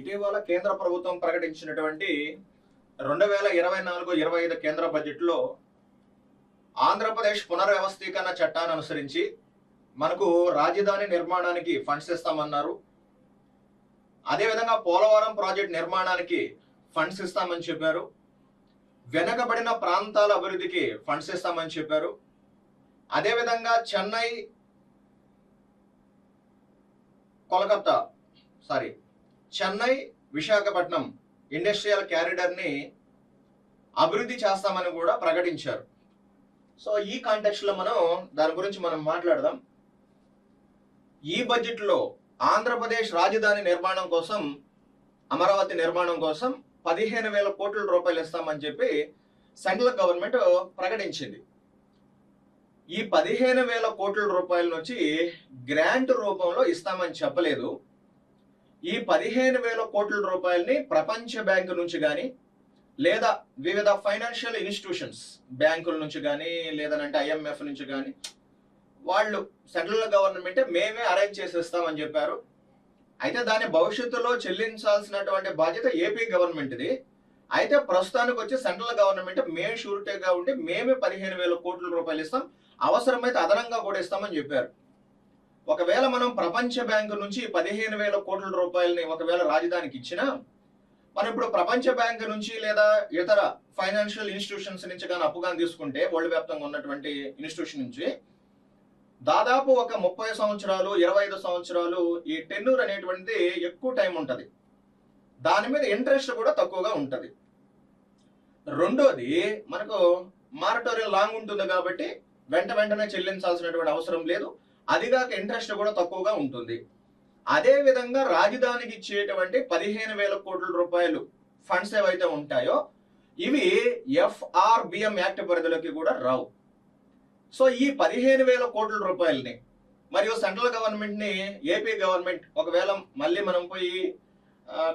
ఇటీవల కేంద్ర ప్రభుత్వం ప్రకటించినటువంటి 2024-25 కేంద్ర బడ్జెట్లో ఆంధ్రప్రదేశ్ పునర్వ్యవస్థీకరణ చట్టాన్ని అనుసరించి మనకు రాజధాని నిర్మాణానికి ఫండ్స్ ఇస్తామన్నారు. అదేవిధంగా పోలవరం ప్రాజెక్ట్ నిర్మాణానికి ఫండ్స్ ఇస్తామని చెప్పారు. వెనకబడిన ప్రాంతాల అభివృద్ధికి ఫండ్స్ ఇస్తామని చెప్పారు. అదేవిధంగా చెన్నై విశాఖపట్నం ఇండస్ట్రియల్ క్యారిడర్ని అభివృద్ధి చేస్తామని కూడా ప్రకటించారు. సో ఈ కాంటెక్స్ట్ లో దాని గురించి మనం మాట్లాడదాం. ఈ బడ్జెట్ లో ఆంధ్రప్రదేశ్ రాజధాని నిర్మాణం కోసం, అమరావతి నిర్మాణం కోసం 15,000 కోట్ల రూపాయలు ఇస్తామని చెప్పి సెంట్రల్ గవర్నమెంట్ ప్రకటించింది. ఈ 15,000 కోట్ల రూపాయల నుంచి గ్రాంట్ రూపంలో ఇస్తామని చెప్పలేదు. ఈ 15,000 కోట్ల రూపాయలని ప్రపంచ బ్యాంకు నుంచి కానీ, లేదా వివిధ ఫైనాన్షియల్ ఇన్స్టిట్యూషన్స్ బ్యాంకుల నుంచి కానీ, లేదనంటే IMF నుంచి కానీ, వాళ్ళు సెంట్రల్ గవర్నమెంట్ మేమే అరేంజ్ చేసేస్తామని చెప్పారు. అయితే దాని భవిష్యత్తులో చెల్లించాల్సినటువంటి బాధ్యత ఏపీ గవర్నమెంట్ది. అయితే ప్రస్తుతానికి వచ్చి సెంట్రల్ గవర్నమెంట్ మేము షూరిటీగా ఉండి మేమే 15,000 కోట్ల రూపాయలు ఇస్తాం, అవసరమైతే అదనంగా కూడా ఇస్తామని చెప్పారు. ఒకవేళ మనం ప్రపంచ బ్యాంకు నుంచి 15,000 కోట్ల రూపాయలని ఒకవేళ రాజధానికి ఇచ్చినా, మనం ఇప్పుడు ప్రపంచ బ్యాంకు నుంచి లేదా ఇతర ఫైనాన్షియల్ ఇన్స్టిట్యూషన్స్ నుంచి కానీ అప్పుగాని తీసుకుంటే, వరల్డ్ వ్యాప్తంగా ఉన్నటువంటి ఇన్స్టిట్యూషన్ నుంచి దాదాపు ఒక 30 సంవత్సరాలు 25 సంవత్సరాలు ఈ టెన్యూర్ అనేటువంటిది ఎక్కువ టైం ఉంటుంది. దాని మీద ఇంట్రెస్ట్ కూడా తక్కువగా ఉంటుంది. రెండోది, మనకు మారటోరియల్ లాంగ్ ఉంటుంది కాబట్టి వెంటనే చెల్లించాల్సినటువంటి అవసరం లేదు. అదిగాక ఇంట్రెస్ట్ కూడా తక్కువగా ఉంటుంది. అదే విధంగా రాజధానికి ఇచ్చేటువంటి 15,000 కోట్ల రూపాయలు ఫండ్స్ ఏవైతే ఉంటాయో ఇవి FRBM యాక్ట్ పరిధిలోకి కూడా రావు. సో ఈ 15,000 కోట్ల రూపాయలని మరియు సెంట్రల్ గవర్నమెంట్ ని ఏపీ గవర్నమెంట్ ఒకవేళ మళ్ళీ మనం పోయి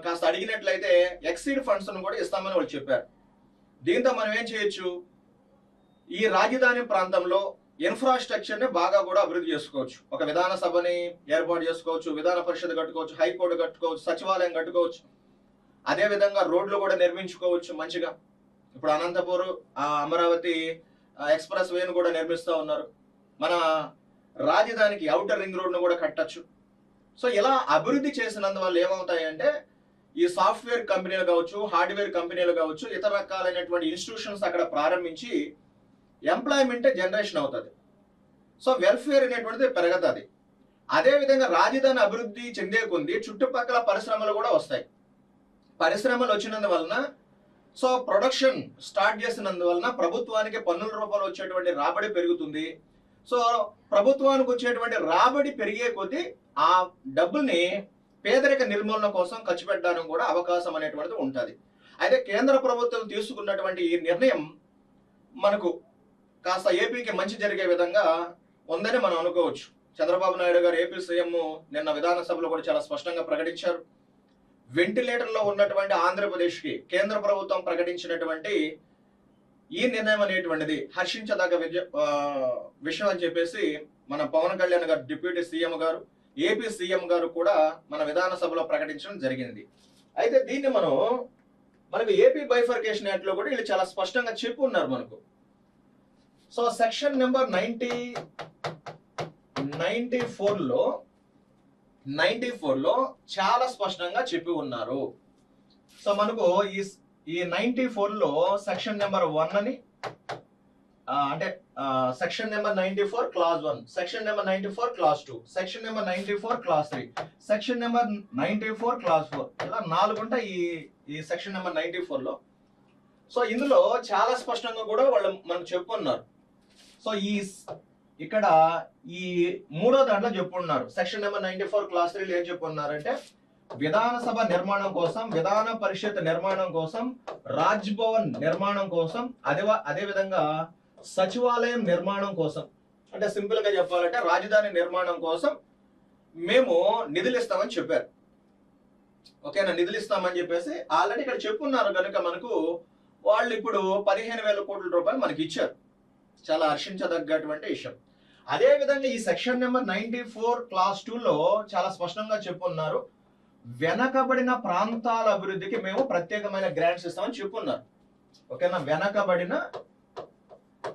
కాస్త అడిగినట్లయితే ఎక్సీడ్ ఫండ్స్ కూడా ఇస్తామని వాళ్ళు చెప్పారు. దీంతో మనం ఏం చేయొచ్చు, ఈ రాజధాని ప్రాంతంలో ఇన్ఫ్రాస్ట్రక్చర్ ని బాగా కూడా అభివృద్ధి చేసుకోవచ్చు. ఒక విధాన సభని ఏర్పాటు చేసుకోవచ్చు, విధాన పరిషత్ కట్టుకోవచ్చు, హైకోర్టు కట్టుకోవచ్చు, సచివాలయం కట్టుకోవచ్చు. అదే విధంగా రోడ్లు కూడా నిర్మించుకోవచ్చు మంచిగా. ఇప్పుడు అనంతపూర్ అమరావతి ఎక్స్ప్రెస్ వేను కూడా నిర్మిస్తూ ఉన్నారు. మన రాజధానికి ఔటర్ రింగ్ రోడ్ను కూడా కట్టచ్చు. సో ఇలా అభివృద్ధి చేసినందువల్ల ఏమవుతాయంటే, ఈ సాఫ్ట్వేర్ కంపెనీలు కావచ్చు, హార్డ్వేర్ కంపెనీలు కావచ్చు, ఇతర రకాలైనటువంటి ఇన్స్టిట్యూషన్స్ అక్కడ ప్రారంభించి ఎంప్లాయ్మెంట్ జనరేషన్ అవుతుంది. సో వెల్ఫేర్ అనేటువంటిది పెరుగుతుంది. అదేవిధంగా రాజధాని అభివృద్ధి చెందే కొంది చుట్టుపక్కల పరిశ్రమలు కూడా వస్తాయి. పరిశ్రమలు వచ్చినందువలన, సో ప్రొడక్షన్ స్టార్ట్ చేసినందువలన ప్రభుత్వానికి పన్నుల రూపంలో వచ్చేటువంటి రాబడి పెరుగుతుంది. సో ప్రభుత్వానికి వచ్చేటువంటి రాబడి పెరిగే కొద్దీ ఆ డబ్బుల్ని పేదరిక నిర్మూలన కోసం ఖర్చు పెట్టడానికి కూడా అవకాశం అనేటువంటిది ఉంటుంది. అయితే కేంద్ర ప్రభుత్వం తీసుకున్నటువంటి ఈ నిర్ణయం మనకు కాస్త ఏపీకి మంచి జరిగే విధంగా ఉందని మనం అనుకోవచ్చు. చంద్రబాబు నాయుడు గారు ఏపీ సీఎం నిన్న విధానసభలో కూడా చాలా స్పష్టంగా ప్రకటించారు. వెంటిలేటర్లో ఉన్నటువంటి ఆంధ్రప్రదేశ్కి కేంద్ర ప్రభుత్వం ప్రకటించినటువంటి ఈ నిర్ణయం అనేటువంటిది హర్షించదగ్గ విషయం అని చెప్పేసి మన పవన్ కళ్యాణ్ గారు, డిప్యూటీ సీఎం గారు, ఏపీ సీఎం గారు కూడా మన విధానసభలో ప్రకటించడం జరిగింది. అయితే దీన్ని మనకు ఏపీ బైఫర్కేషన్ యాక్ట్ లో కూడా వీళ్ళు చాలా స్పష్టంగా చెప్పి ఉన్నారు మనకు. సో సెక్షన్ నెంబర్ 94 లో చాలా స్పష్టంగా చెప్పి ఉన్నారు. సో మనకు ఈ 94 లో సెక్షన్ నెంబర్ 1 అని అంటే section number 94 clause 1, section number 94 clause 2, section number 94 clause 3, section number 94 clause 4, ఇలా 4 ఉంటాయి ఈ సెక్షన్ నెంబర్ 94 లో. సో ఇందులో చాలా స్పష్టంగా కూడా వాళ్ళు మనకు చెప్పున్నారు. సో ఇక్కడ ఈ మూడో దాంట్లో చెప్పున్నారు. సెక్షన్ నెంబర్ 94 క్లాస్ 3 ఏం చెప్పున్నారంటే, విధానసభ నిర్మాణం కోసం, విధాన పరిషత్ నిర్మాణం కోసం, రాజ్ భవన్ నిర్మాణం కోసం, అదే విధంగా సచివాలయం నిర్మాణం కోసం, అంటే సింపుల్ గా చెప్పాలంటే రాజధాని నిర్మాణం కోసం మేము నిధులు ఇస్తామని చెప్పారు. ఓకేనా, నిధులు ఇస్తామని చెప్పేసి ఆల్రెడీ ఇక్కడ చెప్పున్నారు కనుక మనకు వాళ్ళు ఇప్పుడు 15,000 కోట్ల రూపాయలు మనకి ఇచ్చారు. చాలా హర్షించదగ్గటువంటి విషయం. అదే విధంగా ఈ సెక్షన్ నెంబర్ 94 క్లాస్ 2 లో చాలా స్పష్టంగా చెప్పున్నారు, వెనకబడిన ప్రాంతాల అభివృద్ధికి మేము ప్రత్యేకమైన గ్రాంట్స్ ఇస్తామని చెప్పున్నారు. ఓకేనా, వెనకబడిన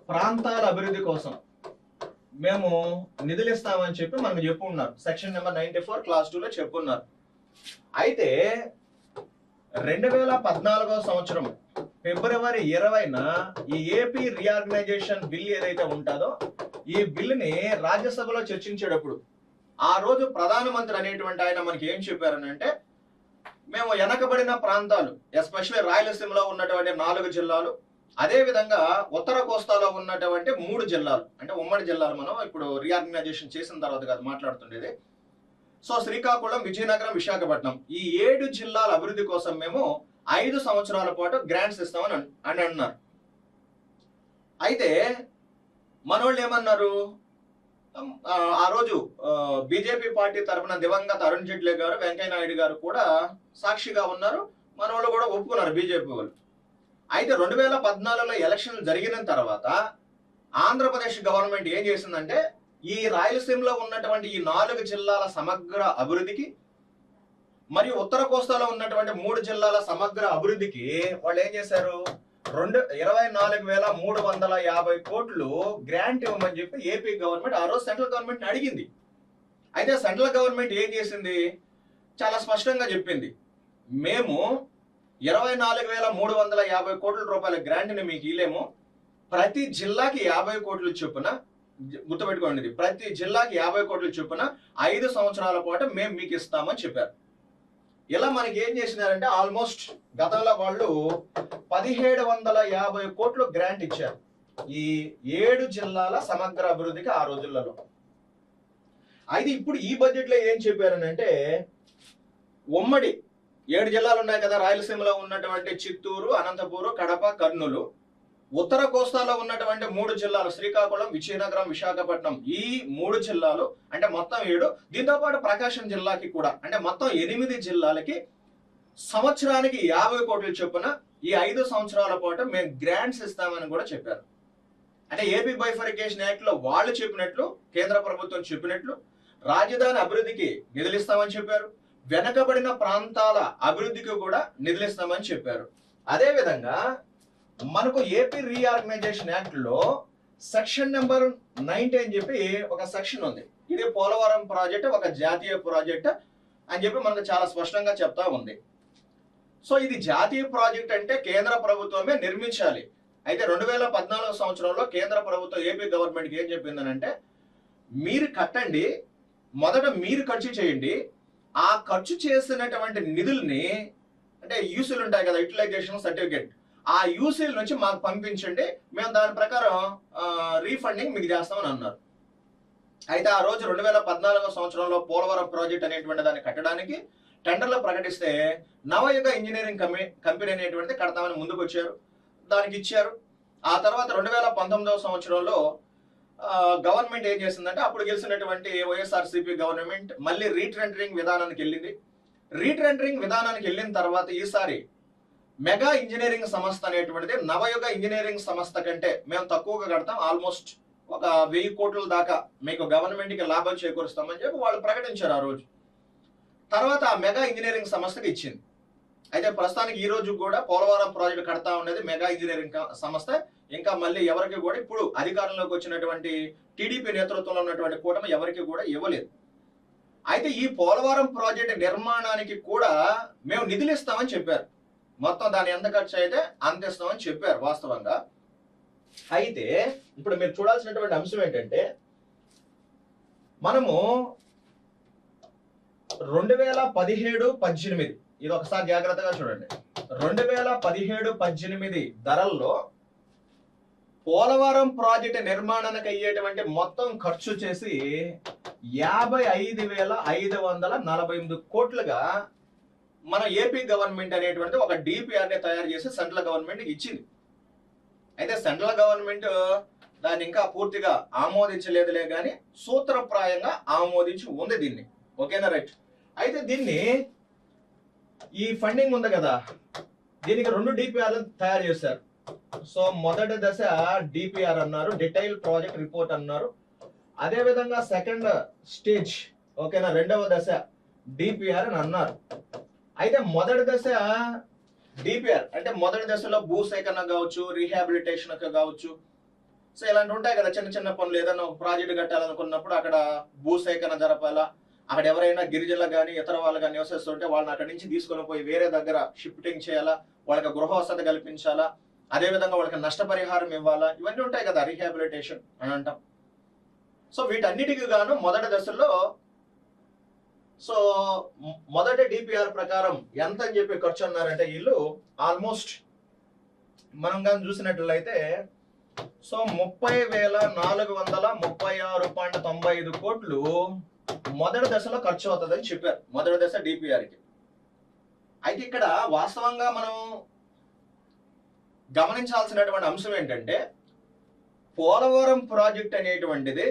ప్రాంతాల అభివృద్ధి కోసం మేము నిధులు ఇస్తామని చెప్పి మనకు చెప్పున్నారు. సెక్షన్ నెంబర్ 94 క్లాస్ 2 లో చెప్పున్నారు. అయితే 2014 సంవత్సరం ఫిబ్రవరి 20న ఈ ఏపీ రీఆర్గనైజేషన్ బిల్ ఏదైతే ఉంటుందో ఈ బిల్లుని రాజ్యసభలో చర్చించేటప్పుడు ఆ రోజు ప్రధానమంత్రి అనేటువంటి ఆయన మనకి ఏం చెప్పారనంటే, మేము వెనకబడిన ప్రాంతాలు ఎస్పెషల్లీ రాయలసీమలో ఉన్నటువంటి 4 జిల్లాలు, అదే విధంగా ఉత్తర కోస్తాలో ఉన్నటువంటి 3 జిల్లాలు, అంటే ఉమ్మడి జిల్లాలు మనం ఇప్పుడు రీఆర్గనైజేషన్ చేసిన తర్వాత కాదు మాట్లాడుతుండేది. సో శ్రీకాకుళం, విజయనగరం, విశాఖపట్నం ఈ 7 జిల్లాల అభివృద్ధి కోసం మేము 5 సంవత్సరాల పాటు గ్రాంట్స్ ఇస్తామని అన్నారు. అయితే మనోళ్ళు ఏమన్నారు, ఆ రోజు బీజేపీ పార్టీ తరఫున దివంగత అరుణ్ జైట్లీ గారు, వెంకయ్య నాయుడు గారు కూడా సాక్షిగా ఉన్నారు. మనోళ్ళు కూడా ఒప్పుకున్నారు బీజేపీ వాళ్ళు. అయితే 2014లో ఎలక్షన్లు జరిగిన తర్వాత ఆంధ్రప్రదేశ్ గవర్నమెంట్ ఏం చేసిందంటే, ఈ రాయలసీమలో ఉన్నటువంటి ఈ 4 జిల్లాల సమగ్ర అభివృద్ధికి మరియు ఉత్తర కోస్తాలో ఉన్నటువంటి 3 జిల్లాల సమగ్ర అభివృద్ధికి వాళ్ళు ఏం చేశారు, 24,350 కోట్లు గ్రాంట్ ఇవ్వమని చెప్పి ఏపీ గవర్నమెంట్ ఆ రోజు సెంట్రల్ గవర్నమెంట్ అడిగింది. అయితే సెంట్రల్ గవర్నమెంట్ ఏం చేసింది, చాలా స్పష్టంగా చెప్పింది, మేము 24,350 కోట్ల రూపాయల గ్రాంట్ ని మీకు ఇలేము, ప్రతి జిల్లాకి 50 కోట్లు చొప్పున, గుర్తుపెట్టుకోండి ఇది, ప్రతి జిల్లాకి 50 కోట్లు చొప్పున 5 సంవత్సరాల పాటు మేము మీకు ఇస్తామని చెప్పారు. ఇలా మనకి ఏం చేసినారంటే ఆల్మోస్ట్ గతంలో వాళ్ళు 1750 కోట్లు గ్రాంట్ ఇచ్చారు ఈ 7 జిల్లాల సమగ్ర అభివృద్ధికి ఆ రోజులలో. అయితే ఇప్పుడు ఈ బడ్జెట్ లో ఏం చెప్పారనంటే, ఉమ్మడి 7 జిల్లాలు ఉన్నాయి కదా, రాయలసీమలో ఉన్నటువంటి చిత్తూరు, అనంతపురం, కడప, కర్నూలు, ఉత్తర కోస్తాలో ఉన్నటువంటి 3 జిల్లాలు శ్రీకాకుళం, విజయనగరం, విశాఖపట్నం ఈ 3 జిల్లాలు అంటే మొత్తం 7, దీంతో పాటు ప్రకాశం జిల్లాకి కూడా అంటే మొత్తం 8 జిల్లాలకి సంవత్సరానికి 50 కోట్ల చొప్పున ఈ 5 సంవత్సరాల పాటు మేము గ్రాంట్స్ ఇస్తామని కూడా చెప్పారు. అంటే ఏపీ బైఫర్కేషన్ యాక్ట్ లో వాళ్ళు చెప్పినట్లు, కేంద్ర ప్రభుత్వం చెప్పినట్లు రాజధాని అభివృద్ధికి నిధులు ఇస్తామని చెప్పారు, వెనకబడిన ప్రాంతాల అభివృద్ధికి కూడా నిధులు ఇస్తామని చెప్పారు. అదే విధంగా మనకు ఏపీ రీఆర్గనైజేషన్ యాక్ట్ లో సెక్షన్ నెంబర్ 90 అని చెప్పి ఒక సెక్షన్ ఉంది. ఇది పోలవరం ప్రాజెక్ట్ ఒక జాతీయ ప్రాజెక్ట్ అని చెప్పి మనకు చాలా స్పష్టంగా చెప్తా ఉంది. సో ఇది జాతీయ ప్రాజెక్ట్ అంటే కేంద్ర ప్రభుత్వమే నిర్మించాలి. అయితే 2014 సంవత్సరంలో కేంద్ర ప్రభుత్వం ఏపీ గవర్నమెంట్కి ఏం చెప్పిందనంటే, మీరు కట్టండి, మొదట మీరు ఖర్చు చేయండి, ఆ ఖర్చు చేసినటువంటి నిధుల్ని అంటే యూసీలు ఉంటాయి కదా, యూటిలైజేషన్ సర్టిఫికేట్, ఆ యూసీల నుంచి మాకు పంపించండి, మేము దాని ప్రకారం రీఫండింగ్ మీకు చేస్తామని అన్నారు. అయితే ఆ రోజు 2014 సంవత్సరంలో పోలవరం ప్రాజెక్ట్ అనేటువంటి దాన్ని కట్టడానికి టెండర్లో ప్రకటిస్తే నవయుగ ఇంజనీరింగ్ కంపెనీ అనేటువంటిది కడతామని ముందుకు వచ్చారు, దానికి ఇచ్చారు. ఆ తర్వాత 2019 సంవత్సరంలో గవర్నమెంట్ ఏం చేసిందంటే, అప్పుడు గెలిచినటువంటి వైఎస్ఆర్సీపీ గవర్నమెంట్ మళ్ళీ రీటెండరింగ్ విధానానికి వెళ్ళింది. రీటెండరింగ్ విధానానికి వెళ్ళిన తర్వాత ఈసారి మెగా ఇంజనీరింగ్ సంస్థ అనేటువంటిది నవయుగ ఇంజనీరింగ్ సంస్థ కంటే మేము తక్కువగా కడతాం, ఆల్మోస్ట్ ఒక 1000 కోట్ల దాకా మీకు గవర్నమెంట్కి లాభం చేకూరుస్తామని చెప్పి వాళ్ళు ప్రకటించారు ఆ రోజు. తర్వాత ఆ మెగా ఇంజనీరింగ్ సంస్థకి ఇచ్చింది. అయితే ప్రస్తుతానికి ఈ రోజు కూడా పోలవరం ప్రాజెక్ట్ కడతా ఉండేది మెగా ఇంజనీరింగ్ సంస్థ. ఇంకా మళ్ళీ ఎవరికి కూడా ఇప్పుడు అధికారంలోకి వచ్చినటువంటి టీడీపీ నేతృత్వంలో ఉన్నటువంటి కూటమి ఎవరికి కూడా ఇవ్వలేదు. అయితే ఈ పోలవరం ప్రాజెక్ట్ నిర్మాణానికి కూడా మేము నిధులు ఇస్తామని చెప్పారు, మొత్తం దాని ఎంత ఖర్చు అయితే అంత ఇస్తామని చెప్పారు వాస్తవంగా. అయితే ఇప్పుడు మీరు చూడాల్సినటువంటి అంశం ఏంటంటే, మనము 2017-18 ఇది ఒకసారి జాగ్రత్తగా చూడండి. 2017-18 ధరల్లో పోలవరం ప్రాజెక్టు నిర్మాణానికి అయ్యేటువంటి మొత్తం ఖర్చు చేసి 55,548 కోట్లుగా మన ఏపీ గవర్నమెంట్ అనేటువంటి ఒక డిపిఆర్ ని తయారు చేసి సెంట్రల్ గవర్నమెంట్ ఇచ్చింది. అయితే సెంట్రల్ గవర్నమెంట్ దాన్ని ఇంకా పూర్తిగా ఆమోదించలేదులే కానీ సూత్రప్రాయంగా ఆమోదించి ఉంది దీన్ని. ఓకేనా, రైట్. అయితే దీన్ని ఈ ఫండింగ్ ఉంది కదా, దీనికి 2 డిపిఆర్లు తయారు చేశారు. సో మొదటి దశ డిపిఆర్ అన్నారు, డీటెయిల్ ప్రాజెక్ట్ రిపోర్ట్ అన్నారు. అదే విధంగా సెకండ్ స్టేజ్, ఓకేనా, రెండవ దశ డిపిఆర్ అని అన్నారు. అయితే మొదటి దశ డిపిఆర్ అంటే మొదటి దశలో భూసేకరణ కావచ్చు, రీహాబిలిటేషన్ కావచ్చు. సో ఇలాంటి ఉంటాయి కదా చిన్న చిన్న పనులు. ఏదైనా ఒక ప్రాజెక్ట్ కట్టాలనుకున్నప్పుడు అక్కడ భూసేకరణ జరపాలా, అక్కడ ఎవరైనా గిరిజనులు కానీ ఇతర వాళ్ళు కానీ నివసిస్తుంటే వాళ్ళని అక్కడి నుంచి తీసుకొని పోయి వేరే దగ్గర షిఫ్టింగ్ చేయాలా, వాళ్ళకి గృహ వసతి కల్పించాలా, అదేవిధంగా వాళ్ళకి నష్టపరిహారం ఇవ్వాలా, ఇవన్నీ ఉంటాయి కదా రీహాబిలిటేషన్ అని అంటాం. సో వీటన్నిటికీ గాను మొదటి దశలో సో మొదటి డిపిఆర్ ప్రకారం ఎంత అని చెప్పి ఖర్చు అన్నారంటే వీళ్ళు ఆల్మోస్ట్ మనం కానీ చూసినట్లయితే సో 30,436.95 కోట్లు మొదటి దశలో ఖర్చు అవుతుందని చెప్పారు, మొదటి దశ డిపిఆర్కి. అయితే ఇక్కడ వాస్తవంగా మనం గమనించాల్సినటువంటి అంశం ఏంటంటే పోలవరం ప్రాజెక్ట్ అనేటువంటిది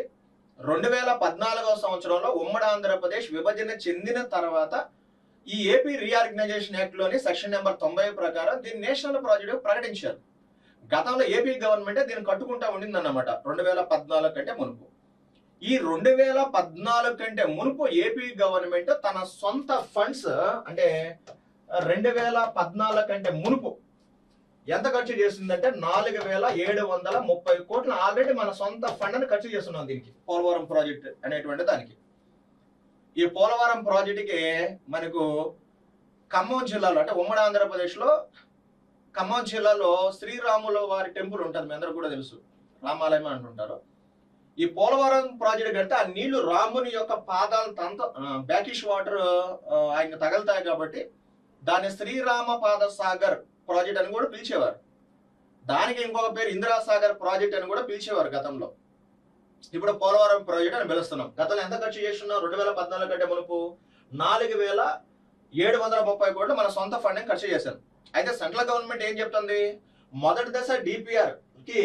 2014వ సంవత్సరంలో ఉమ్మడి ఆంధ్రప్రదేశ్ విభజన చెందిన తర్వాత ఈ ఏపీ రీఆర్గనైజేషన్ యాక్ట్ లోని సెక్షన్ నెంబర్ 90 ప్రకారం దీన్ని నేషనల్ ప్రాజెక్ట్ ప్రకటించారు. గతంలో ఏపీ గవర్నమెంట్ దీన్ని కట్టుకుంటా ఉండిందన్నమాట 2014 కంటే మునుపు. ఈ 2014 కంటే మునుపు ఏపీ గవర్నమెంట్ తన సొంత ఫండ్స్ అంటే 2014 కంటే మునుపు ఎంత ఖర్చు చేసిందంటే 4,730 కోట్లు ఆల్రెడీ మన సొంత ఫండ్ అని ఖర్చు చేస్తున్నాం దీనికి, పోలవరం ప్రాజెక్ట్ అనేటువంటి దానికి. ఈ పోలవరం ప్రాజెక్టుకి మనకు ఖమ్మం జిల్లాలో అంటే ఉమ్మడి ఆంధ్రప్రదేశ్ లో ఖమ్మం జిల్లాలో శ్రీరాముల వారి టెంపుల్ ఉంటుంది, మీ అందరూ కూడా తెలుసు, రామాలయం అంటుంటారు. ఈ పోలవరం ప్రాజెక్ట్ కడితే ఆ నీళ్లు రాముని యొక్క పాదాలు బ్యాకిష్ వాటర్ ఆయన తగలుతాయి కాబట్టి దాన్ని శ్రీరామ పాద సాగర్ ప్రాజెక్ట్ అని కూడా పిలిచేవారు. దానికి ఇంకొక పేరు ఇందిరా సాగర్ ప్రాజెక్ట్ అని కూడా పిలిచేవారు గతంలో. ఇప్పుడు పోలవరం ప్రాజెక్ట్ అని పిలుస్తున్నాం. గతంలో ఎంత ఖర్చు చేస్తున్నాం 2014 కంటే మునుపు 4,730 కోట్లు మన సొంత ఫండింగ్ ఖర్చు చేశాను. అయితే సెంట్రల్ గవర్నమెంట్ ఏం చెప్తుంది, మొదటి దశ డిపిఆర్ కి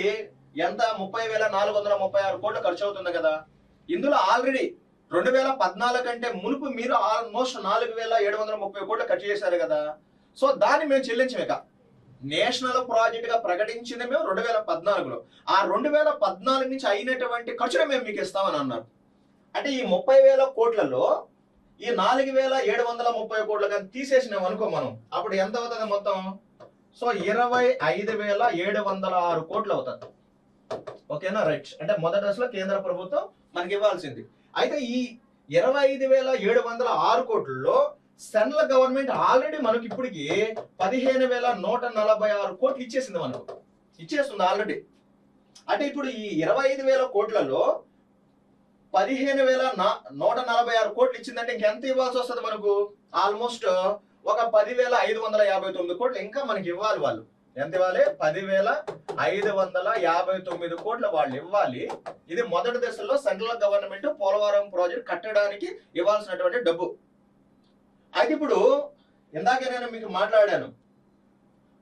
ఎంత 30,436 కోట్లు ఖర్చు అవుతుంది కదా. ఇందులో ఆల్రెడీ 2014 కంటే మునుపు మీరు ఆల్మోస్ట్ 4,730 కోట్లు ఖర్చు చేశారు కదా. సో దాన్ని మేము చెల్లించమేక నేషనల్ ప్రాజెక్ట్ గా ప్రకటించింది మేము 2014లో. ఆ 2014 నుంచి అయినటువంటి ఖర్చునే మేము మీకు ఇస్తామని అన్నారు. అంటే ఈ 30,000 కోట్లలో ఈ 4,730 కోట్లు కానీ తీసేసినాం అనుకో మనం, అప్పుడు ఎంత అవుతుంది మొత్తం? సో 25,706 కోట్లు అవుతుంది. ఓకేనా, రైట్. అంటే మొదటి దశలో కేంద్ర ప్రభుత్వం మనకి ఇవ్వాల్సింది. అయితే ఈ 25,706 కోట్లలో సెంట్రల్ గవర్నమెంట్ ఆల్రెడీ మనకి ఇప్పటికి 15,146 కోట్లు ఇచ్చేసింది, మనకు ఇచ్చేస్తుంది ఆల్రెడీ. అంటే ఇప్పుడు ఈ 25,000 కోట్లలో 15,146 కోట్లు ఇచ్చిందంటే ఇంకెంత ఇవ్వాల్సి వస్తుంది మనకు? ఆల్మోస్ట్ ఒక 10,559 కోట్లు ఇంకా మనకి ఇవ్వాలి. వాళ్ళు ఎంత ఇవ్వాలి? 10,559 కోట్లు వాళ్ళు ఇవ్వాలి. ఇది మొదటి దశలో సెంట్రల్ గవర్నమెంట్ పోలవరం ప్రాజెక్ట్ కట్టడానికి ఇవ్వాల్సినటువంటి డబ్బు. అయితే ఇప్పుడు ఇందాకే నేను మీకు మాట్లాడాను,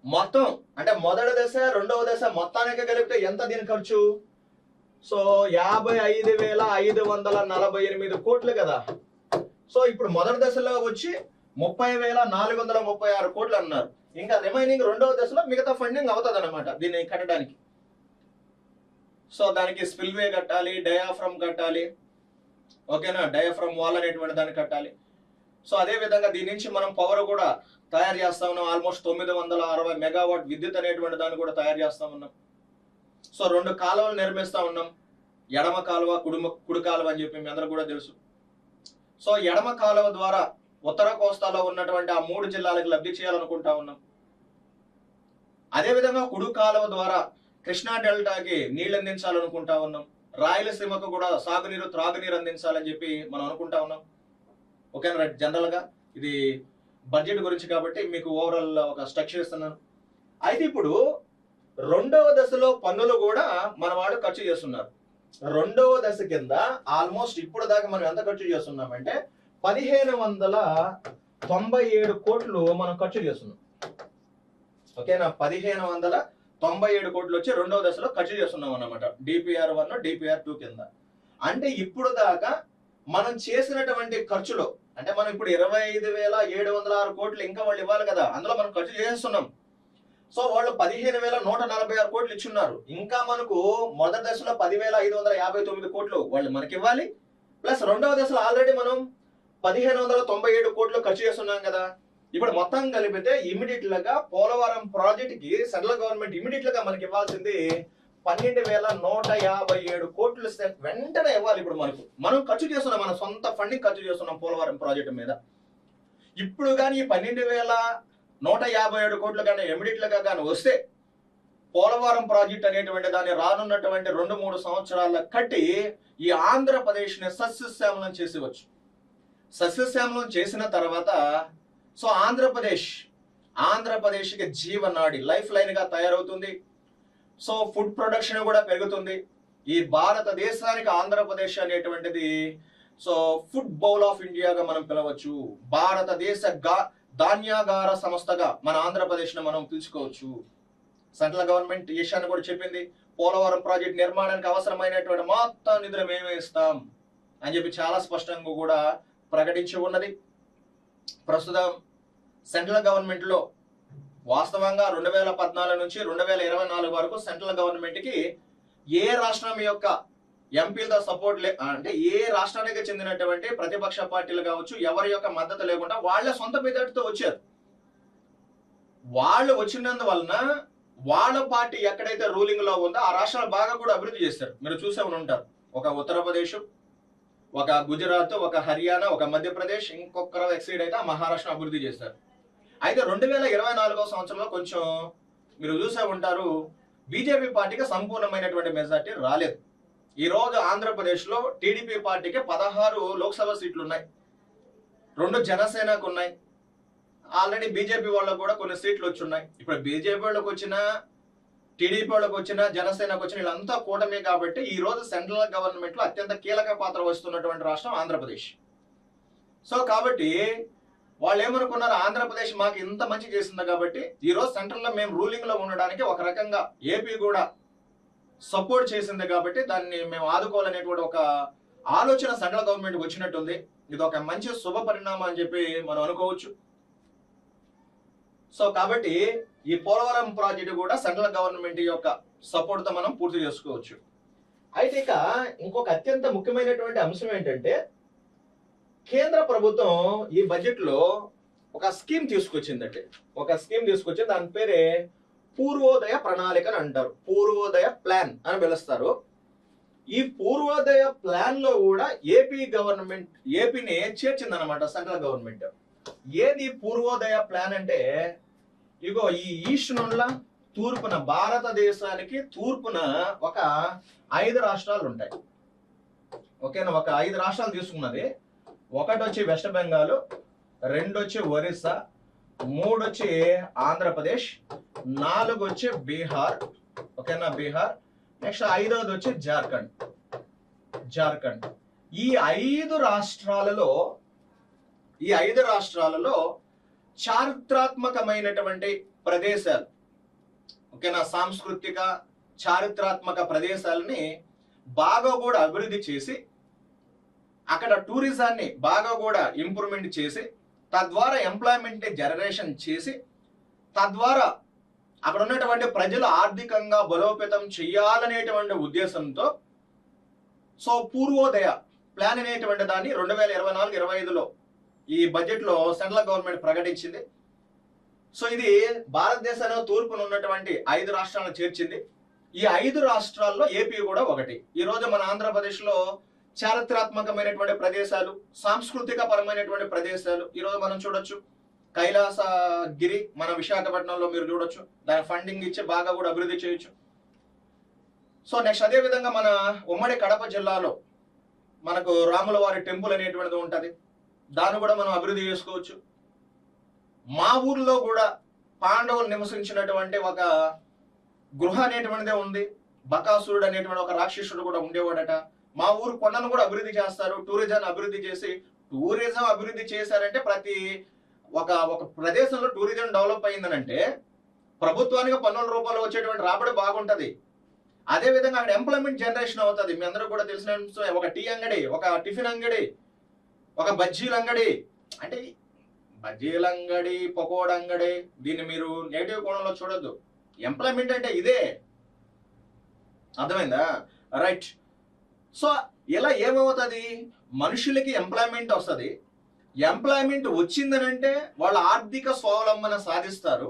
మొత్తం అంటే మొదటి దశ రెండవ దశ మొత్తానికి కలిపితే ఎంత దీని ఖర్చు? సో 55,548 కోట్లు కదా. సో ఇప్పుడు మొదటి దశలో వచ్చి 30,436 కోట్లు అన్నారు. ఇంకా రిమైనింగ్ రెండవ దశలో మిగతా ఫండింగ్ అవుతుంది అన్నమాట దీన్ని కట్టడానికి. సో దానికి స్పిల్వే కట్టాలి, డయాఫ్రమ్ కట్టాలి, ఓకేనా, డయాఫ్రమ్ వాల్ అనేటువంటి దాన్ని కట్టాలి. సో అదే విధంగా దీని నుంచి మనం పవర్ కూడా తయారు చేస్తా ఉన్నాం. ఆల్మోస్ట్ 960 మెగావాట్ విద్యుత్ అనేటువంటి దాన్ని కూడా తయారు చేస్తా ఉన్నాం. సో 2 కాలువలు నిర్మిస్తా ఉన్నాం, ఎడమ కాలువ కుడి కాలువ అని చెప్పి మీ అందరూ కూడా తెలుసు. సో ఎడమ కాలువ ద్వారా ఉత్తర కోస్తాలో ఉన్నటువంటి ఆ 3 జిల్లాలకు లబ్ధి చేయాలనుకుంటా ఉన్నాం. అదేవిధంగా కుడి కాలువ ద్వారా కృష్ణా డెల్టాకి నీళ్లు అందించాలనుకుంటా ఉన్నాం. రాయలసీమకు కూడా సాగునీరు త్రాగునీరు అందించాలని చెప్పి మనం అనుకుంటా ఉన్నాం. ఓకేనా, రైట్. జనరల్ గా ఇది బడ్జెట్ గురించి కాబట్టి మీకు ఓవరాల్ ఒక స్ట్రక్చర్ ఇస్తున్నాను. అయితే ఇప్పుడు రెండవ దశలో పన్నులు కూడా మన వాళ్ళు ఖర్చు చేస్తున్నారు. రెండవ దశ కింద ఆల్మోస్ట్ ఇప్పుడు దాకా మనం ఎంత ఖర్చు చేస్తున్నామంటే 1,597 కోట్లు మనం ఖర్చు చేస్తున్నాం. ఓకేనా, 1,597 కోట్లు వచ్చి రెండవ దశలో ఖర్చు చేస్తున్నాం అన్నమాట, డిపిఆర్ 1 డిపిఆర్ 2 కింద. అంటే ఇప్పుడు దాకా మనం చేసినటువంటి ఖర్చులో అంటే మనం ఇప్పుడు 25,706 కోట్లు ఇంకా వాళ్ళు ఇవ్వాలి కదా, అందులో మనం ఖర్చు చేస్తున్నాం. సో వాళ్ళు 15,146 కోట్లు ఇచ్చున్నారు. ఇంకా మనకు మొదటి దశలో 10,559 కోట్లు వాళ్ళు మనకి ఇవ్వాలి. ప్లస్ రెండవ దశలో ఆల్రెడీ మనం 1597 కోట్లు ఖర్చు చేస్తున్నాం కదా. ఇప్పుడు మొత్తం కలిపితే ఇమీడియట్ గా పోలవరం ప్రాజెక్ట్ కి సెంట్రల్ గవర్నమెంట్ ఇమీడియట్ గా మనకి ఇవ్వాల్సింది 12,157 కోట్లు వెంటనే ఇవ్వాలి. ఇప్పుడు మనం ఖర్చు చేస్తున్నాం, మన సొంత ఫండింగ్ ఖర్చు చేస్తున్నాం పోలవరం ప్రాజెక్టు మీద. ఇప్పుడు కానీ 12,157 కోట్లు కానీ ఇమీడియట్ గా కానీ వస్తే పోలవరం ప్రాజెక్ట్ అనేటువంటి దాన్ని రానున్నటువంటి 2-3 సంవత్సరాల కట్టి ఈ ఆంధ్రప్రదేశ్ ని సస్యశ్యామలం చేసేవచ్చు. సస్యశ్యామలం చేసిన తర్వాత సో ఆంధ్రప్రదేశ్కి జీవనాడి లైఫ్ లైన్ గా తయారవుతుంది. సో ఫుడ్ ప్రొడక్షన్ కూడా పెరుగుతుంది. ఈ భారతదేశానికి ఆంధ్రప్రదేశ్ అనేటువంటిది సో ఫుడ్ బౌల్ ఆఫ్ ఇండియాగా మనం పిలవచ్చు. భారతదేశ ధాన్యాగార సంస్థగా మన ఆంధ్రప్రదేశ్ ను మనం పిలుచుకోవచ్చు. సెంట్రల్ గవర్నమెంట్ ఈ విషయాన్ని కూడా చెప్పింది, పోలవరం ప్రాజెక్ట్ నిర్మాణానికి అవసరమైనటువంటి మొత్తం నిధులు మేమే ఇస్తాం అని చెప్పి చాలా స్పష్టంగా కూడా ప్రకటించి ఉన్నది. ప్రస్తుతం సెంట్రల్ గవర్నమెంట్ లో వాస్తవంగా 2014 నుంచి 2024 వరకు సెంట్రల్ గవర్నమెంట్ కి ఏ రాష్ట్రం యొక్క ఎంపీలతో సపోర్ట్ అంటే ఏ రాష్ట్రానికి చెందినటువంటి ప్రతిపక్ష పార్టీలు కావచ్చు ఎవరి యొక్క మద్దతు లేకుండా వాళ్ళ సొంత మెజార్టీతో వచ్చారు. వాళ్ళు వచ్చినందువలన వాళ్ళ పార్టీ ఎక్కడైతే రూలింగ్ లో ఉందో ఆ రాష్ట్రాలు బాగా కూడా అభివృద్ధి చేశారు. మీరు చూసే ఉంటారు, ఒక ఉత్తరప్రదేశ్, ఒక గుజరాత్, ఒక హర్యానా, ఒక మధ్యప్రదేశ్, ఇంకొకరు ఎక్సీడ్ అయితే ఆ మహారాష్ట్ర అభివృద్ధి చేశారు. అయితే 2024 సంవత్సరంలో కొంచెం మీరు చూసే ఉంటారు, బీజేపీ పార్టీకి సంపూర్ణమైనటువంటి మెజార్టీ రాలేదు. ఈ రోజు ఆంధ్రప్రదేశ్ లో టీడీపీ పార్టీకి 16 లోక్సభ సీట్లు ఉన్నాయి, 2 జనసేనకు ఉన్నాయి. ఆల్రెడీ బీజేపీ వాళ్ళకు కూడా కొన్ని సీట్లు వచ్చి ఉన్నాయి. ఇప్పుడు బీజేపీ వాళ్ళకి వచ్చిన, టీడీపీ వాళ్ళకి వచ్చిన, జనసేనకు వచ్చిన వీళ్ళంతా కూటమి కాబట్టి ఈ రోజు సెంట్రల్ గవర్నమెంట్ లో అత్యంత కీలక పాత్ర వస్తున్నటువంటి రాష్ట్రం ఆంధ్రప్రదేశ్. సో కాబట్టి వాళ్ళు ఏమనుకున్నారు, ఆంధ్రప్రదేశ్ మాకు ఇంత మంచి చేసింది కాబట్టి ఈ రోజు సెంట్రల్ లో మేము రూలింగ్ లో ఉండడానికి ఒక రకంగా ఏపీ కూడా సపోర్ట్ చేసింది కాబట్టి దాన్ని మేము ఆదుకోవాలనేటువంటి ఒక ఆలోచన సెంట్రల్ గవర్నమెంట్ వచ్చినట్టుంది. ఇది ఒక మంచి శుభ పరిణామం అని చెప్పి మనం అనుకోవచ్చు. సో కాబట్టి ఈ పోలవరం ప్రాజెక్టు కూడా సెంట్రల్ గవర్నమెంట్ యొక్క సపోర్ట్ తో మనం పూర్తి చేసుకోవచ్చు. అయితే ఇక ఇంకొక అత్యంత ముఖ్యమైనటువంటి అంశం ఏంటంటే, కేంద్ర ప్రభుత్వం ఈ బడ్జెట్ లో ఒక స్కీమ్ తీసుకొచ్చిందంటే, దాని పేరే పూర్వోదయ ప్రణాళిక అని అంటారు. పూర్వోదయ ప్లాన్ అని పిలుస్తారు. ఈ పూర్వోదయ ప్లాన్ లో కూడా ఏపీని చేర్చిందనమాట సెంట్రల్ గవర్నమెంట్. ఏది పూర్వోదయ ప్లాన్ అంటే, ఇగో ఈ ఈస్ట్ నుండి తూర్పున భారతదేశానికి తూర్పున ఒక 5 రాష్ట్రాలు ఉంటాయి. ఓకేనా, ఒక 5 రాష్ట్రాలు తీసుకున్నది. ఒకటి వచ్చి వెస్ట్ బెంగాల్, 2 వచ్చి ఒరిస్సా, 3 వచ్చి ఆంధ్రప్రదేశ్, 4 వచ్చి బీహార్. ఓకేనా, బీహార్. నెక్స్ట్ 5వది వచ్చి జార్ఖండ్. ఈ 5 రాష్ట్రాలలో చారిత్రాత్మకమైనటువంటి ప్రదేశాలు, ఓకేనా, సాంస్కృతిక చారిత్రాత్మక ప్రదేశాలని బాగా కూడా అభివృద్ధి చేసి అక్కడ టూరిజాన్ని బాగా కూడా ఇంప్రూవ్మెంట్ చేసి తద్వారా ఎంప్లాయ్మెంట్ జనరేషన్ చేసి తద్వారా అక్కడ ఉన్నటువంటి ప్రజలు ఆర్థికంగా బలోపేతం చేయాలనేటువంటి ఉద్దేశంతో సో పూర్వోదయ ప్లాన్ అనేటువంటి దాన్ని 2024-25లో ఈ బడ్జెట్ లో సెంట్రల్ గవర్నమెంట్ ప్రకటించింది. సో ఇది భారతదేశంలో తూర్పున ఉన్నటువంటి 5 రాష్ట్రాలను చేర్చింది. ఈ 5 రాష్ట్రాల్లో ఏపీ కూడా ఒకటి. ఈ రోజు మన ఆంధ్రప్రదేశ్ లో చారిత్రాత్మకమైనటువంటి ప్రదేశాలు, సాంస్కృతిక పరమైనటువంటి ప్రదేశాలు ఈ రోజు మనం చూడొచ్చు. కైలాసగిరి మన విశాఖపట్నంలో మీరు చూడొచ్చు. దాని ఫండింగ్ ఇచ్చి బాగా కూడా అభివృద్ధి చేయొచ్చు. సో నెక్స్ట్ అదే విధంగా మన ఉమ్మడి కడప జిల్లాలో మనకు రాములవారి టెంపుల్ అనేటువంటిది ఉంటది, దాన్ని కూడా మనం అభివృద్ధి చేసుకోవచ్చు. మా ఊర్లో కూడా పాండవులు నివసించినటువంటి ఒక గృహ అనేటువంటిదే ఉంది. బకాసురుడు అనేటువంటి ఒక రాక్షసుడు కూడా ఉండేవాడట. మా ఊరు కొండను కూడా అభివృద్ధి చేస్తారు. టూరిజం అభివృద్ధి చేశారంటే ప్రతి ఒక ప్రదేశంలో టూరిజం డెవలప్ అయిందనంటే ప్రభుత్వానికి పన్నుల రూపాయలు వచ్చేటువంటి రాబడి బాగుంటది. అదే విధంగా అక్కడ ఎంప్లాయ్మెంట్ జనరేషన్ అవుతుంది. మీ అందరూ కూడా తెలిసిన ఒక టీ అంగడి, ఒక టిఫిన్ అంగడి, ఒక బజ్జీల అంగడి, అంటే బజ్జీల అంగడి, పకోడా అంగడి, దీన్ని మీరు నెగిటివ్ కోణంలో చూడొద్దు. ఎంప్లాయ్మెంట్ అంటే ఇదే, అర్థమైందా? రైట్. సో ఇలా ఏమవుతుంది, మనుషులకి ఎంప్లాయ్మెంట్ వస్తుంది, ఎంప్లాయ్మెంట్ వచ్చిందనంటే వాళ్ళ ఆర్థిక స్వావలంబన సాధిస్తారు.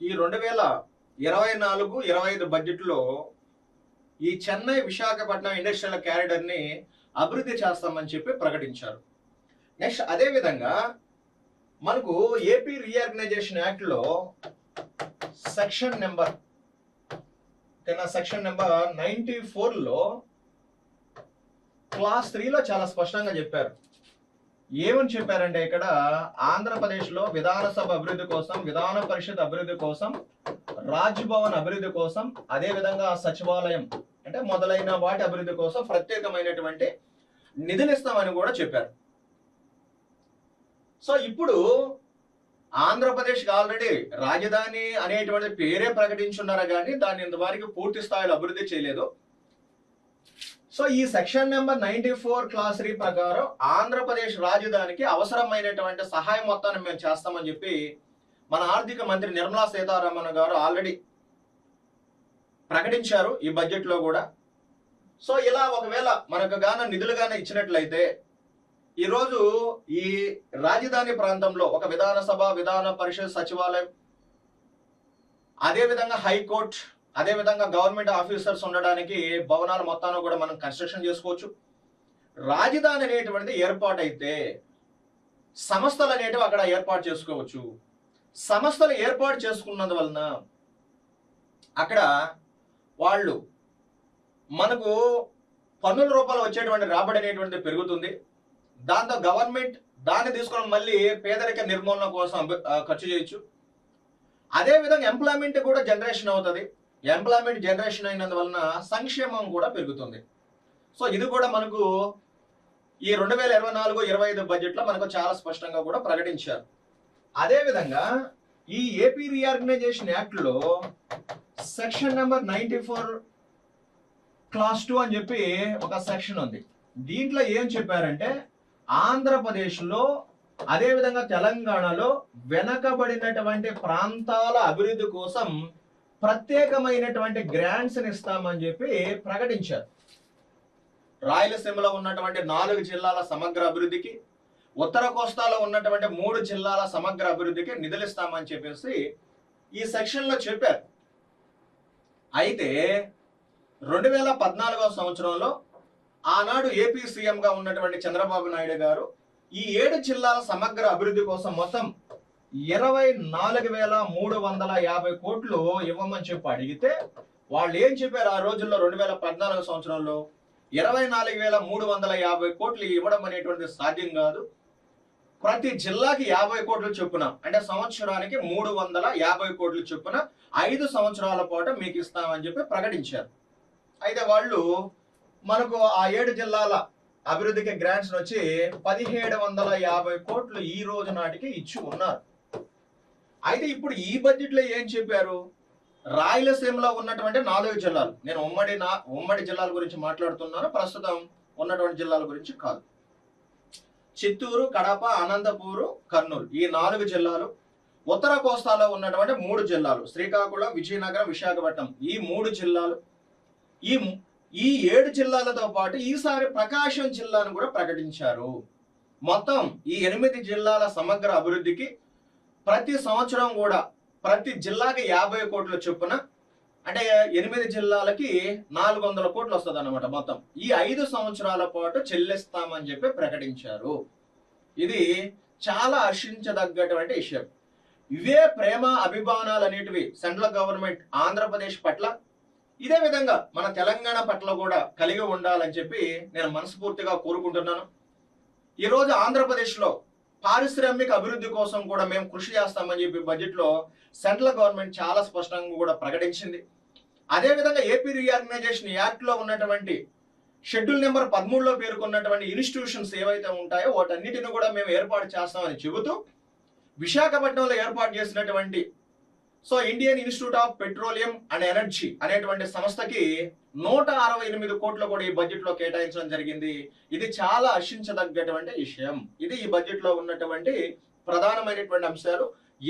ఈ 2024-25 బడ్జెట్లో ఈ చెన్నై విశాఖపట్నం ఇండస్ట్రియల్ క్యారిడర్ని అభివృద్ధి చేస్తామని చెప్పి ప్రకటించారు. నెక్స్ట్ అదే విధంగా మనకు ఏపీ రీఆర్గనైజేషన్ యాక్ట్లో సెక్షన్ నెంబర్ 94లో క్లాస్ 3లో చాలా స్పష్టంగా చెప్పారు. ఏమని చెప్పారంటే ఇక్కడ ఆంధ్రప్రదేశ్లో విధానసభ అభివృద్ధి కోసం, విధాన పరిషత్ అభివృద్ధి కోసం, రాజ్భవన్ అభివృద్ధి కోసం, అదే విధంగా సచివాలయం అంటే మొదలైన వాటి అభివృద్ధి కోసం ప్రత్యేకమైనటువంటి నిధులు ఇస్తామని కూడా చెప్పారు. సో ఇప్పుడు ఆంధ్రప్రదేశ్కి ఆల్రెడీ రాజధాని అనేటువంటి పేరే ప్రకటించున్నారు కానీ దాన్ని ఇంతవరకు పూర్తి స్థాయిలో అభివృద్ధి చేయలేదు. సో ఈ సెక్షన్ నెంబర్ 94 క్లాస్ 3 ప్రకారం ఆంధ్రప్రదేశ్ రాజధానికి అవసరమైనటువంటి సహాయం మొత్తాన్ని మేము చేస్తామని చెప్పి మన ఆర్థిక మంత్రి నిర్మలా సీతారామన్ గారు ఆల్రెడీ ప్రకటించారు ఈ బడ్జెట్లో కూడా. సో ఇలా ఒకవేళ మనకు గాన నిధులు గాన ఇచ్చినట్లయితే ఈరోజు ఈ రాజధాని ప్రాంతంలో ఒక విధానసభ, విధాన పరిషత్, సచివాలయం, అదేవిధంగా హైకోర్టు, అదేవిధంగా గవర్నమెంట్ ఆఫీసర్స్ ఉండడానికి భవనాలు మొత్తాన్ని కూడా మనం కన్స్ట్రక్షన్ చేసుకోవచ్చు. రాజధాని అనేటువంటిది ఏర్పాటైతే సంస్థలు అనేటివి అక్కడ ఏర్పాటు చేసుకోవచ్చు. సంస్థలు ఏర్పాటు చేసుకున్నందువలన అక్కడ వాళ్ళు మనకు పన్నుల రూపాయలు వచ్చేటువంటి రాబడి అనేటువంటిది పెరుగుతుంది. దాంతో గవర్నమెంట్ దాన్ని తీసుకొని మళ్ళీ పేదరిక నిర్మూలన కోసం ఖర్చు చేయొచ్చు. అదేవిధంగా ఎంప్లాయ్మెంట్ కూడా జనరేషన్ అవుతుంది. ఎంప్లాయ్మెంట్ జనరేషన్ అయినందువలన సంక్షేమం కూడా పెరుగుతుంది. సో ఇది కూడా మనకు ఈ 2024-25 బడ్జెట్లో మనకు చాలా స్పష్టంగా కూడా ప్రకటించారు. అదేవిధంగా ఈ ఏపీ రీఆర్గనైజేషన్ యాక్ట్లో సెక్షన్ నెంబర్ 94 క్లాస్ 2 అని చెప్పి ఒక సెక్షన్ ఉంది. దీంట్లో ఏం చెప్పారంటే ఆంధ్రప్రదేశ్లో అదేవిధంగా తెలంగాణలో వెనకబడినటువంటి ప్రాంతాల అభివృద్ధి కోసం ప్రత్యేకమైనటువంటి గ్రాంట్స్ ఇస్తామని చెప్పి ప్రకటించారు. రాయలసీమలో ఉన్నటువంటి 4 జిల్లాల సమగ్ర అభివృద్ధికి, ఉత్తర కోస్తాలో ఉన్నటువంటి 3 జిల్లాల సమగ్ర అభివృద్ధికి నిధులు ఇస్తామని చెప్పేసి ఈ సెక్షన్లో చెప్పారు. అయితే 2014వ సంవత్సరంలో ఆనాడు ఏపీ సీఎంగా ఉన్నటువంటి చంద్రబాబు నాయుడు గారు ఈ 7 జిల్లాల సమగ్ర అభివృద్ధి కోసం మొత్తం 24,350 కోట్లు ఇవ్వమని చెప్పి అడిగితే వాళ్ళు ఏం చెప్పారు ఆ రోజుల్లో 2014 సంవత్సరంలో 24,350 కోట్లు ఇవ్వడం అనేటువంటిది సాధ్యం కాదు. ప్రతి జిల్లాకి 50 కోట్లు చొప్పున అంటే సంవత్సరానికి 350 కోట్లు చొప్పున 5 సంవత్సరాల పాటు మీకు ఇస్తామని చెప్పి ప్రకటించారు. అయితే వాళ్ళు మనకు ఆ 7 జిల్లాల అభివృద్ధికి గ్రాంట్స్ వచ్చి 1,750 కోట్లు ఈ రోజు నాటికి ఇచ్చి ఉన్నారు. అయితే ఇప్పుడు ఈ బడ్జెట్లో ఏం చెప్పారు, రాయలసీమలో ఉన్నటువంటి 4 జిల్లాలు, నేను ఉమ్మడి జిల్లాల గురించి మాట్లాడుతున్నాను, ప్రస్తుతం ఉన్నటువంటి జిల్లాల గురించి కాదు, చిత్తూరు, కడప, అనంతపూరు, కర్నూలు ఈ 4 జిల్లాలు, ఉత్తర కోస్తాలో ఉన్నటువంటి 3 జిల్లాలు శ్రీకాకుళం, విజయనగరం, విశాఖపట్నం ఈ 3 జిల్లాలు, ఈ 7 జిల్లాలతో పాటు ఈసారి ప్రకాశం జిల్లాను కూడా ప్రకటించారు. మొత్తం ఈ 8 జిల్లాల సమగ్ర అభివృద్ధికి ప్రతి సంవత్సరం కూడా ప్రతి జిల్లాకి 50 కోట్ల చొప్పున అంటే 8 జిల్లాలకి 400 కోట్లు వస్తుంది అన్నమాట. మొత్తం ఈ 5 సంవత్సరాల పాటు చెల్లిస్తామని చెప్పి ప్రకటించారు. ఇది చాలా హర్షించదగ్గటువంటి విషయం. ఇవే ప్రేమ అభిమానాలు అనేటివి సెంట్రల్ గవర్నమెంట్ ఆంధ్రప్రదేశ్ పట్ల, ఇదే విధంగా మన తెలంగాణ పట్ల కూడా కలిగి ఉండాలని చెప్పి నేను మనస్ఫూర్తిగా కోరుకుంటున్నాను. ఈరోజు ఆంధ్రప్రదేశ్లో పారిశ్రామిక అభివృద్ధి కోసం కూడా మేము కృషి చేస్తామని చెప్పి బడ్జెట్లో సెంట్రల్ గవర్నమెంట్ చాలా స్పష్టంగా కూడా ప్రకటించింది. అదేవిధంగా ఏపీ రీఆర్గనైజేషన్ యాక్ట్లో ఉన్నటువంటి షెడ్యూల్ నెంబర్ 13లో పేర్కొన్నటువంటి ఇన్స్టిట్యూషన్స్ ఏవైతే ఉంటాయో వాటన్నిటిని కూడా మేము ఏర్పాటు చేస్తామని చెబుతూ విశాఖపట్నంలో ఏర్పాటు చేసినటువంటి Indian institute of petroleum and energy అనేటువంటి సంస్థకి 168 కోట్లు కూడా ఈ బడ్జెట్ లో కేటాయించడం జరిగింది. ఇది చాలా హర్షించదగ్గటువంటి విషయం. ఇది ఈ బడ్జెట్ లో ఉన్నటువంటి ప్రధానమైనటువంటి అంశాలు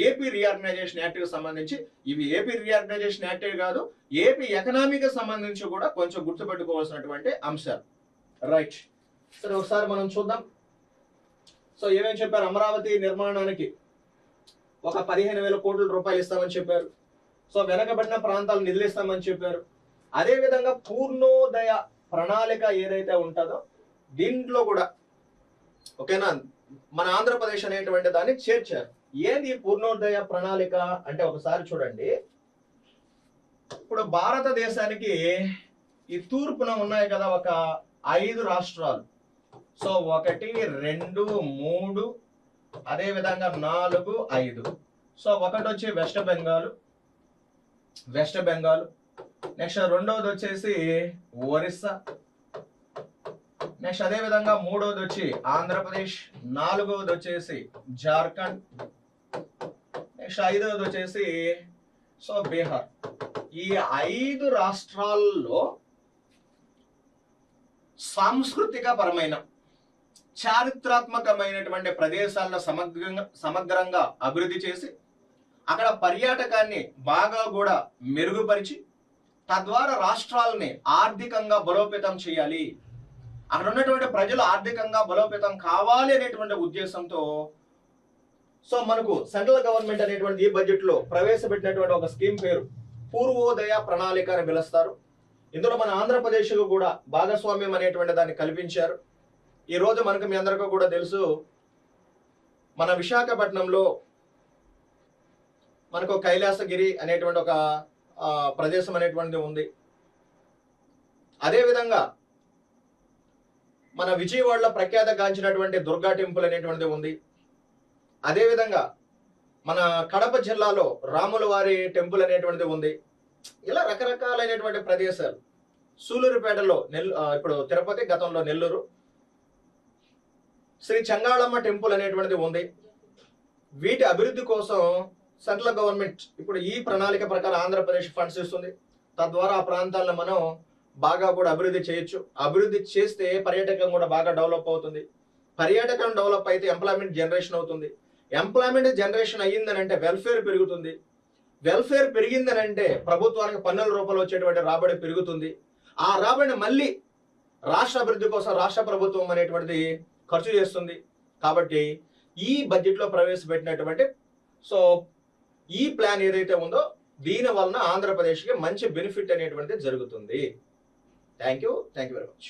ఏపీ రీఆర్గనైజేషన్ యాక్ట్ కి సంబంధించి. ఇవి ఏపీ రీఆర్గనైజేషన్ యాక్ట్ కాదు, ఏపీ ఎకనామీకి సంబంధించి కూడా కొంచెం గుర్తుపెట్టుకోవాల్సినటువంటి అంశాలు. రైట్, సరే ఒకసారి మనం చూద్దాం. సో ఏమేమి చెప్పారు? అమరావతి నిర్మాణానికి ఒక 15,000 కోట్ల రూపాయలు ఇస్తామని చెప్పారు. సో వెనకబడిన ప్రాంతాలు నిధులు ఇస్తామని చెప్పారు. అదే విధంగా పూర్ణోదయ ప్రణాళిక ఏదైతే ఉంటుందో దీంట్లో కూడా ఓకేనా మన ఆంధ్రప్రదేశ్ అనేటువంటి దాన్ని చేర్చారు. ఏంది పూర్ణోదయ ప్రణాళిక అంటే ఒకసారి చూడండి. ఇప్పుడు భారతదేశానికి ఈ తూర్పున ఉన్నాయి కదా ఒక 5 రాష్ట్రాలు. సో 1, 2, 3 అదే విధంగా 4, 5. సో ఒకటి వచ్చి వెస్ట్ బెంగాల్, నెక్స్ట్ రెండవది వచ్చేసి ఒరిస్సా, నెక్స్ట్ అదే విధంగా మూడవది వచ్చి ఆంధ్రప్రదేశ్, నాలుగవది వచ్చేసి జార్ఖండ్, నెక్స్ట్ ఐదవది వచ్చేసి సో బీహార్. ఈ 5 రాష్ట్రాల్లో సాంస్కృతిక పరమైన చారిత్రాత్మకమైనటువంటి ప్రదేశాలను సమగ్రంగా అభివృద్ధి చేసి అక్కడ పర్యాటకాన్ని బాగా కూడా మెరుగుపరిచి తద్వారా రాష్ట్రాలని ఆర్థికంగా బలోపేతం చేయాలి, అక్కడ ఉన్నటువంటి ప్రజలు ఆర్థికంగా బలోపేతం కావాలి అనేటువంటి ఉద్దేశంతో సో మనకు సెంట్రల్ గవర్నమెంట్ అనేటువంటి ఈ బడ్జెట్ లో ప్రవేశపెట్టినటువంటి ఒక స్కీమ్ పేరు పూర్వోదయ ప్రణాళిక అని పిలుస్తారు. ఇందులో మన ఆంధ్రప్రదేశ్ కూడా భాగస్వామ్యం అనేటువంటి దాన్ని కల్పించారు. ఈ రోజు మనకు మీ అందరికీ కూడా తెలుసు, మన విశాఖపట్నంలో మనకు కైలాసగిరి అనేటువంటి ఒక ప్రదేశం అనేటువంటిది ఉంది. అదేవిధంగా మన విజయవాడలో ప్రఖ్యాతగాంచినటువంటి దుర్గా టెంపుల్ అనేటువంటిది ఉంది. అదేవిధంగా మన కడప జిల్లాలో రాముల వారి టెంపుల్ అనేటువంటిది ఉంది. ఇలా రకరకాలైనటువంటి ప్రదేశాలు. సూలూరుపేటలో ఇప్పుడు తిరుపతి, గతంలో నెల్లూరు, శ్రీ చెంగాళమ్మ టెంపుల్ అనేటువంటిది ఉంది. వీటి అభివృద్ధి కోసం సెంట్రల్ గవర్నమెంట్ ఇప్పుడు ఈ ప్రణాళిక ప్రకారం ఆంధ్రప్రదేశ్ ఫండ్స్ ఇస్తుంది. తద్వారా ఆ ప్రాంతాలను మనం బాగా కూడా అభివృద్ధి చేయొచ్చు. అభివృద్ధి చేస్తే పర్యాటకం కూడా బాగా డెవలప్ అవుతుంది. పర్యాటకం డెవలప్ అయితే ఎంప్లాయ్మెంట్ జనరేషన్ అవుతుంది. ఎంప్లాయ్మెంట్ జనరేషన్ అయ్యిందని అంటే వెల్ఫేర్ పెరుగుతుంది. వెల్ఫేర్ పెరిగిందని అంటే ప్రభుత్వానికి పన్నుల రూపంలో వచ్చేటువంటి రాబడి పెరుగుతుంది. ఆ రాబడిని మళ్ళీ రాష్ట్ర అభివృద్ధి కోసం రాష్ట్ర ప్రభుత్వం అనేటువంటిది ఖర్చు చేస్తుంది. కాబట్టి ఈ బడ్జెట్ లో ప్రవేశపెట్టినటువంటి సో ఈ ప్లాన్ ఏదైతే ఉందో దీని వలన ఆంధ్రప్రదేశ్కి మంచి బెనిఫిట్ అనేటువంటిది జరుగుతుంది. Thank you very much.